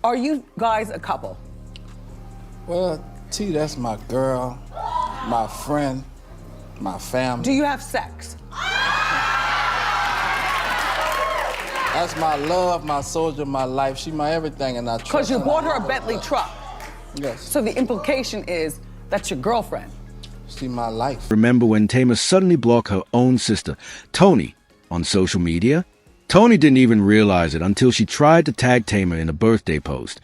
Are you guys a couple? Well, T, that's my girl, my friend, my family. Do you have sex? That's my love, my soldier, my life. She my everything, and I trust her. Because you bought her a Bentley truck. Yes. So the implication is that's your girlfriend. She my life. Remember when Tamar suddenly blocked her own sister, Toni, on social media? Toni didn't even realize it until she tried to tag Tamar in a birthday post,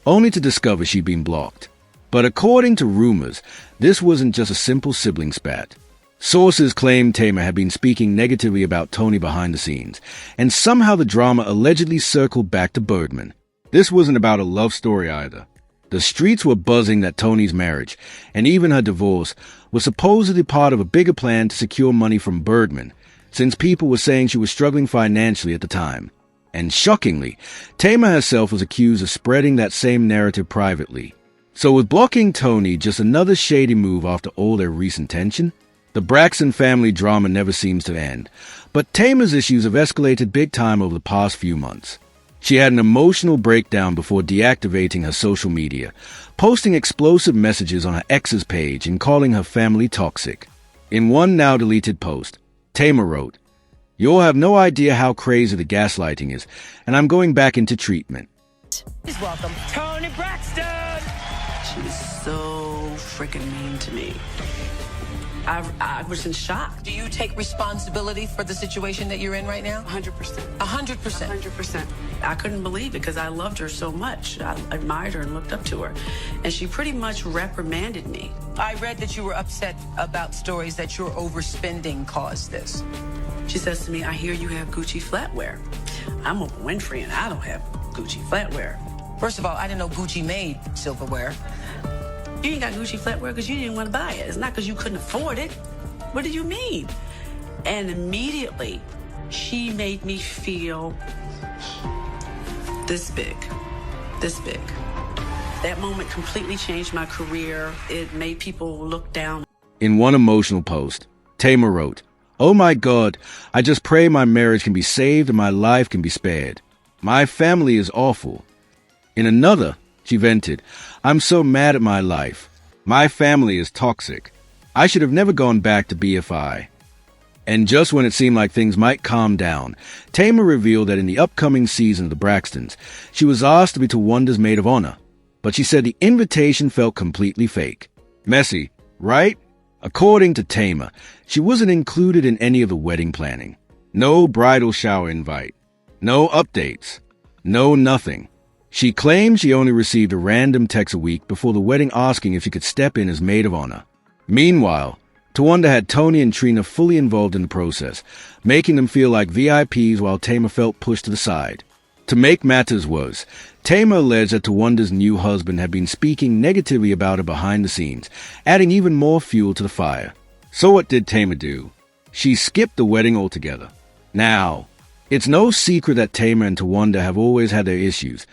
only to discover she'd been blocked. But according to rumors, this wasn't just a simple sibling spat. Sources claimed Tamar had been speaking negatively about Toni behind the scenes, and somehow the drama allegedly circled back to Birdman. This wasn't about a love story either. The streets were buzzing that Toni's marriage, and even her divorce, was supposedly part of a bigger plan to secure money from Birdman, since people were saying she was struggling financially at the time. And shockingly, Tamar herself was accused of spreading that same narrative privately. So was blocking Toni just another shady move after all their recent tension? The Braxton family drama never seems to end, but Tamar's issues have escalated big time over the past few months. She had an emotional breakdown before deactivating her social media, posting explosive messages on her ex's page and calling her family toxic. In one now-deleted post, Tamar wrote, "You'll have no idea how crazy the gaslighting is, and I'm going back into treatment." Please welcome Toni Braxton! She was so freaking mean to me. I was in shock. Do you take responsibility for the situation that you're in right now? 100%. 100%? 100%. I couldn't believe it because I loved her so much. I admired her and looked up to her. And she pretty much reprimanded me. I read that you were upset about stories that your overspending caused this. She says to me, "I hear you have Gucci flatware." I'm Oprah Winfrey and I don't have Gucci flatware. First of all, I didn't know Gucci made silverware. You ain't got Gucci flatware because you didn't want to buy it. It's not because you couldn't afford it. What did you mean? And immediately, she made me feel this big. This big. That moment completely changed my career. It made people look down. In one emotional post, Tamar wrote, "Oh my God, I just pray my marriage can be saved and my life can be spared. My family is awful." In another, she vented, "I'm so mad at my life. My family is toxic. I should have never gone back to BFI." And just when it seemed like things might calm down, Tamar revealed that in the upcoming season of The Braxtons, she was asked to be Tawanda's maid of honor. But she said the invitation felt completely fake. Messy, right? According to Tamar, she wasn't included in any of the wedding planning. No bridal shower invite. No updates. No nothing. She claimed she only received a random text a week before the wedding asking if she could step in as maid of honor. Meanwhile, Tawanda had Toni and Trina fully involved in the process, making them feel like VIPs while Tamar felt pushed to the side. To make matters worse, Tamar alleged that Tawanda's new husband had been speaking negatively about her behind the scenes, adding even more fuel to the fire. So what did Tamar do? She skipped the wedding altogether. Now, it's no secret that Tamar and Tawanda have always had their issues,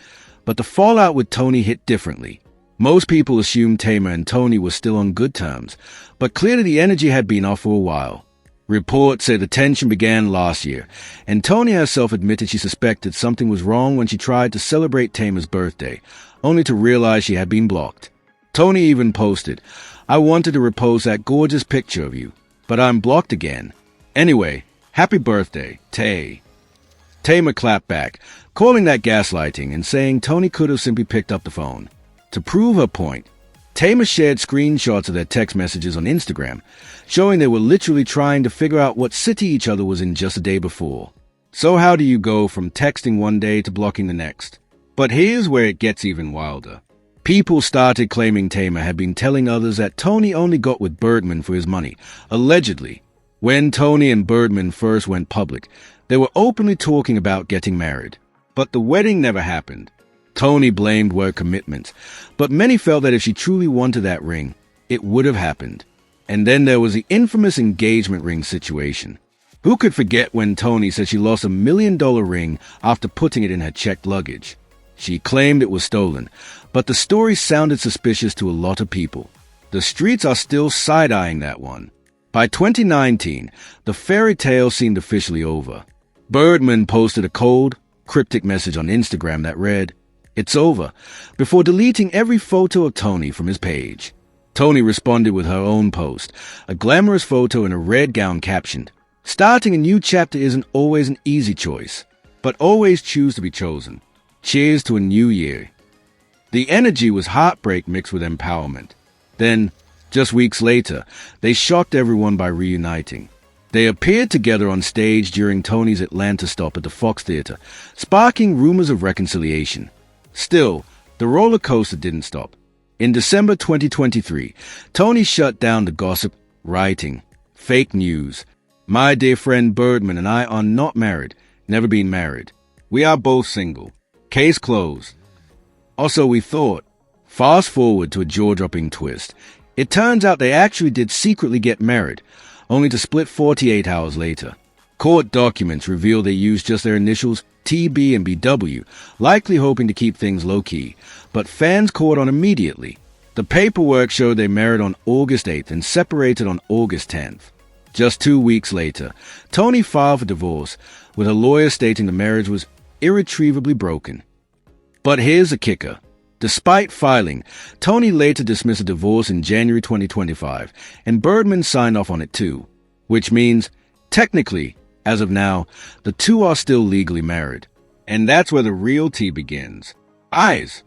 but the fallout with Toni hit differently. Most people assumed Tamar and Toni were still on good terms, but clearly the energy had been off for a while. Reports say the tension began last year, and Toni herself admitted she suspected something was wrong when she tried to celebrate Tamar's birthday, only to realize she had been blocked. Toni even posted, "I wanted to repost that gorgeous picture of you, but I'm blocked again. Anyway, happy birthday, Tay." Tamar clapped back, calling that gaslighting and saying Toni could have simply picked up the phone. To prove her point, Tamar shared screenshots of their text messages on Instagram, showing they were literally trying to figure out what city each other was in just a day before. So how do you go from texting one day to blocking the next? But here's where it gets even wilder. People started claiming Tamar had been telling others that Toni only got with Birdman for his money, allegedly. When Toni and Birdman first went public, they were openly talking about getting married. But the wedding never happened. Toni blamed work commitments, but many felt that if she truly wanted that ring, it would have happened. And then there was the infamous engagement ring situation. Who could forget when Toni said she lost $1 million ring after putting it in her checked luggage? She claimed it was stolen, but the story sounded suspicious to a lot of people. The streets are still side-eyeing that one. By 2019, the fairy tale seemed officially over. Birdman posted a cold, cryptic message on Instagram that read, "It's over," before deleting every photo of Toni from his page. Toni responded with her own post, a glamorous photo in a red gown captioned, "Starting a new chapter isn't always an easy choice, but always choose to be chosen. Cheers to a new year." The energy was heartbreak mixed with empowerment. Then, just weeks later, they shocked everyone by reuniting. They appeared together on stage during Toni's Atlanta stop at the Fox Theater, sparking rumors of reconciliation. Still, the roller coaster didn't stop. In December 2023, Toni shut down the gossip, writing, "Fake news. My dear friend Birdman and I are not married, never been married. We are both single. Case closed." Also, we thought, fast forward to a jaw-dropping twist. It turns out they actually did secretly get married, only to split 48 hours later. Court documents reveal they used just their initials, TB and BW, likely hoping to keep things low-key, but fans caught on immediately. The paperwork showed they married on August 8th and separated on August 10th. Just 2 weeks later, Toni filed for divorce, with her lawyer stating the marriage was irretrievably broken. But here's the kicker. Despite filing, Toni later dismissed a divorce in January 2025, and Birdman signed off on it too, which means, technically, as of now, the two are still legally married. And that's where the real tea begins. Eyes.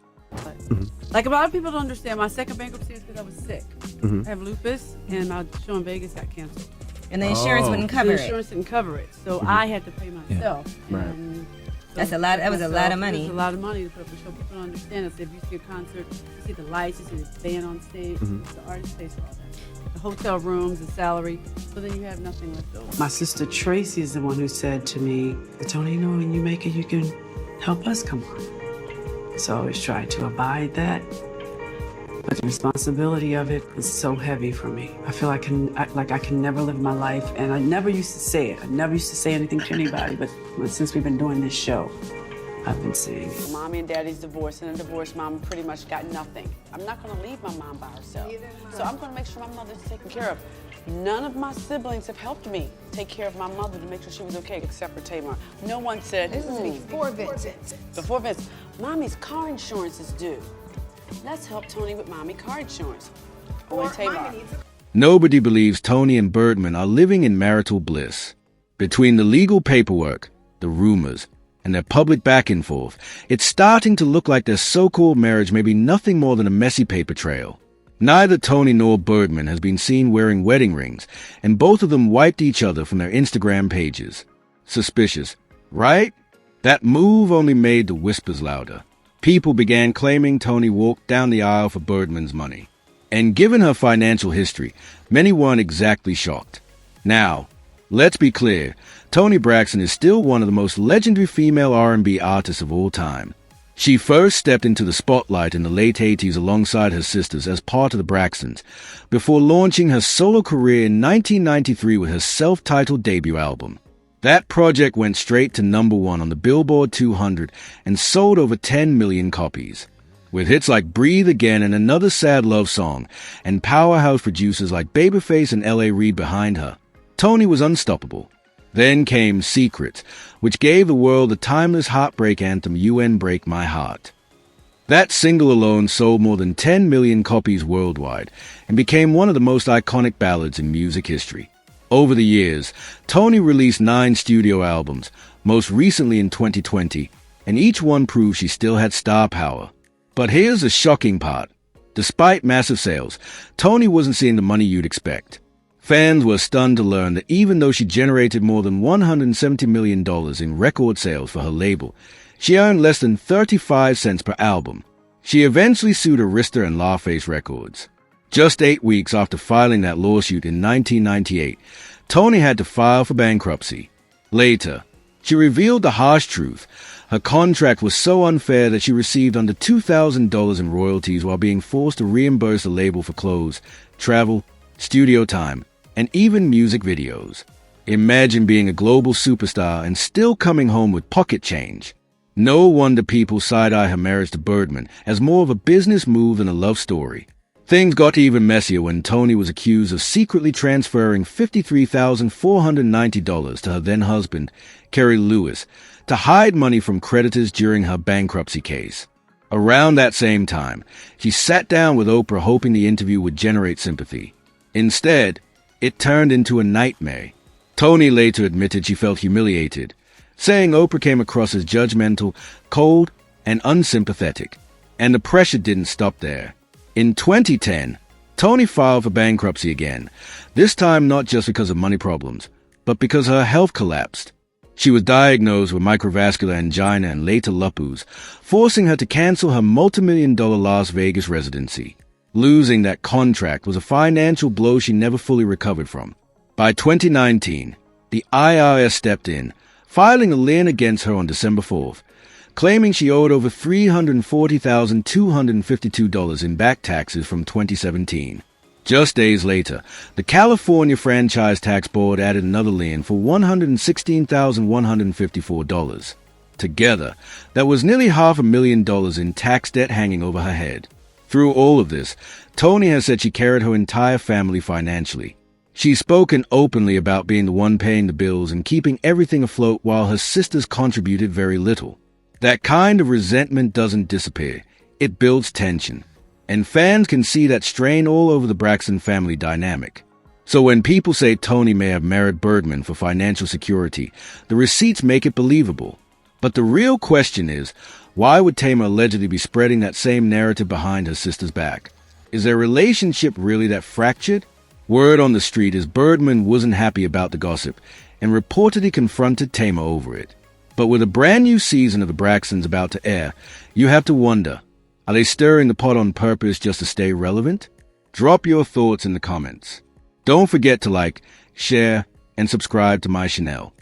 Like a lot of people don't understand, my second bankruptcy is because I was sick. I have lupus, and my show in Vegas got canceled. And the insurance wouldn't cover The it. insurance didn't cover it, so I had to pay myself. Right. And so That's a lot. That was a lot of money. It was a lot of money to put up a show. People don't understand. If you see a concert, you see the lights, you see the band on stage, the artist pays for all that. The hotel rooms, the salary, so then you have nothing left over. My sister Tracy is the one who said to me, "Toni, you know, when you make it, you can help us come on." So I always try to abide that. But the responsibility of it is so heavy for me. I feel I can never live my life, and I never used to say it. I never used to say anything to anybody, but since we've been doing this show, I've been saying it. Mommy and Daddy's divorced, and a divorced mom pretty much got nothing. I'm not going to leave my mom by herself, so I'm going to make sure my mother's taken care of. None of my siblings have helped me take care of my mother to make sure she was okay, except for Tamar. No one said, "This is before Vince." Before Vince, Mommy's car insurance is due. Let's help Toni with Mommy car insurance. Or Tamar. Nobody believes Toni and Birdman are living in marital bliss. Between the legal paperwork, the rumors, and their public back and forth, it's starting to look like their so-called marriage may be nothing more than a messy paper trail. Neither Toni nor Birdman has been seen wearing wedding rings, and both of them wiped each other from their Instagram pages. Suspicious, right? That move only made the whispers louder. People began claiming Toni walked down the aisle for Birdman's money. And given her financial history, many weren't exactly shocked. Now, let's be clear, Toni Braxton is still one of the most legendary female R&B artists of all time. She first stepped into the spotlight in the late 80s alongside her sisters as part of the Braxtons, before launching her solo career in 1993 with her self-titled debut album. That project went straight to #1 on the Billboard 200 and sold over 10 million copies. With hits like Breathe Again and Another Sad Love Song, and powerhouse producers like Babyface and L.A. Reid behind her, Toni was unstoppable. Then came Secrets, which gave the world the timeless heartbreak anthem UN Break My Heart. That single alone sold more than 10 million copies worldwide and became one of the most iconic ballads in music history. Over the years, Toni released 9 studio albums, most recently in 2020, and each one proved she still had star power. But here's the shocking part. Despite massive sales, Toni wasn't seeing the money you'd expect. Fans were stunned to learn that even though she generated more than $170 million in record sales for her label, she earned less than 35 cents per album. She eventually sued Arista and LaFace Records. Just 8 weeks after filing that lawsuit in 1998, Toni had to file for bankruptcy. Later, she revealed the harsh truth. Her contract was so unfair that she received under $2,000 in royalties while being forced to reimburse the label for clothes, travel, studio time, and even music videos. Imagine being a global superstar and still coming home with pocket change. No wonder people side-eye her marriage to Birdman as more of a business move than a love story. Things got even messier when Toni was accused of secretly transferring $53,490 to her then-husband, Kerry Lewis, to hide money from creditors during her bankruptcy case. Around that same time, she sat down with Oprah hoping the interview would generate sympathy. Instead, it turned into a nightmare. Toni later admitted she felt humiliated, saying Oprah came across as judgmental, cold, and unsympathetic. And the pressure didn't stop there. In 2010, Toni filed for bankruptcy again, this time not just because of money problems, but because her health collapsed. She was diagnosed with microvascular angina and later lupus, forcing her to cancel her multimillion-dollar Las Vegas residency. Losing that contract was a financial blow she never fully recovered from. By 2019, the IRS stepped in, filing a lien against her on December 4th, claiming she owed over $340,252 in back taxes from 2017. Just days later, the California Franchise Tax Board added another lien for $116,154. Together, that was nearly $500,000 in tax debt hanging over her head. Through all of this, Toni has said she carried her entire family financially. She's spoken openly about being the one paying the bills and keeping everything afloat while her sisters contributed very little. That kind of resentment doesn't disappear. It builds tension. And fans can see that strain all over the Braxton family dynamic. So when people say Toni may have married Birdman for financial security, the receipts make it believable. But the real question is, why would Tamar allegedly be spreading that same narrative behind her sister's back? Is their relationship really that fractured? Word on the street is Birdman wasn't happy about the gossip and reportedly confronted Tamar over it. But with a brand new season of the Braxtons about to air, you have to wonder, are they stirring the pot on purpose just to stay relevant? Drop your thoughts in the comments. Don't forget to like, share, and subscribe to my channel.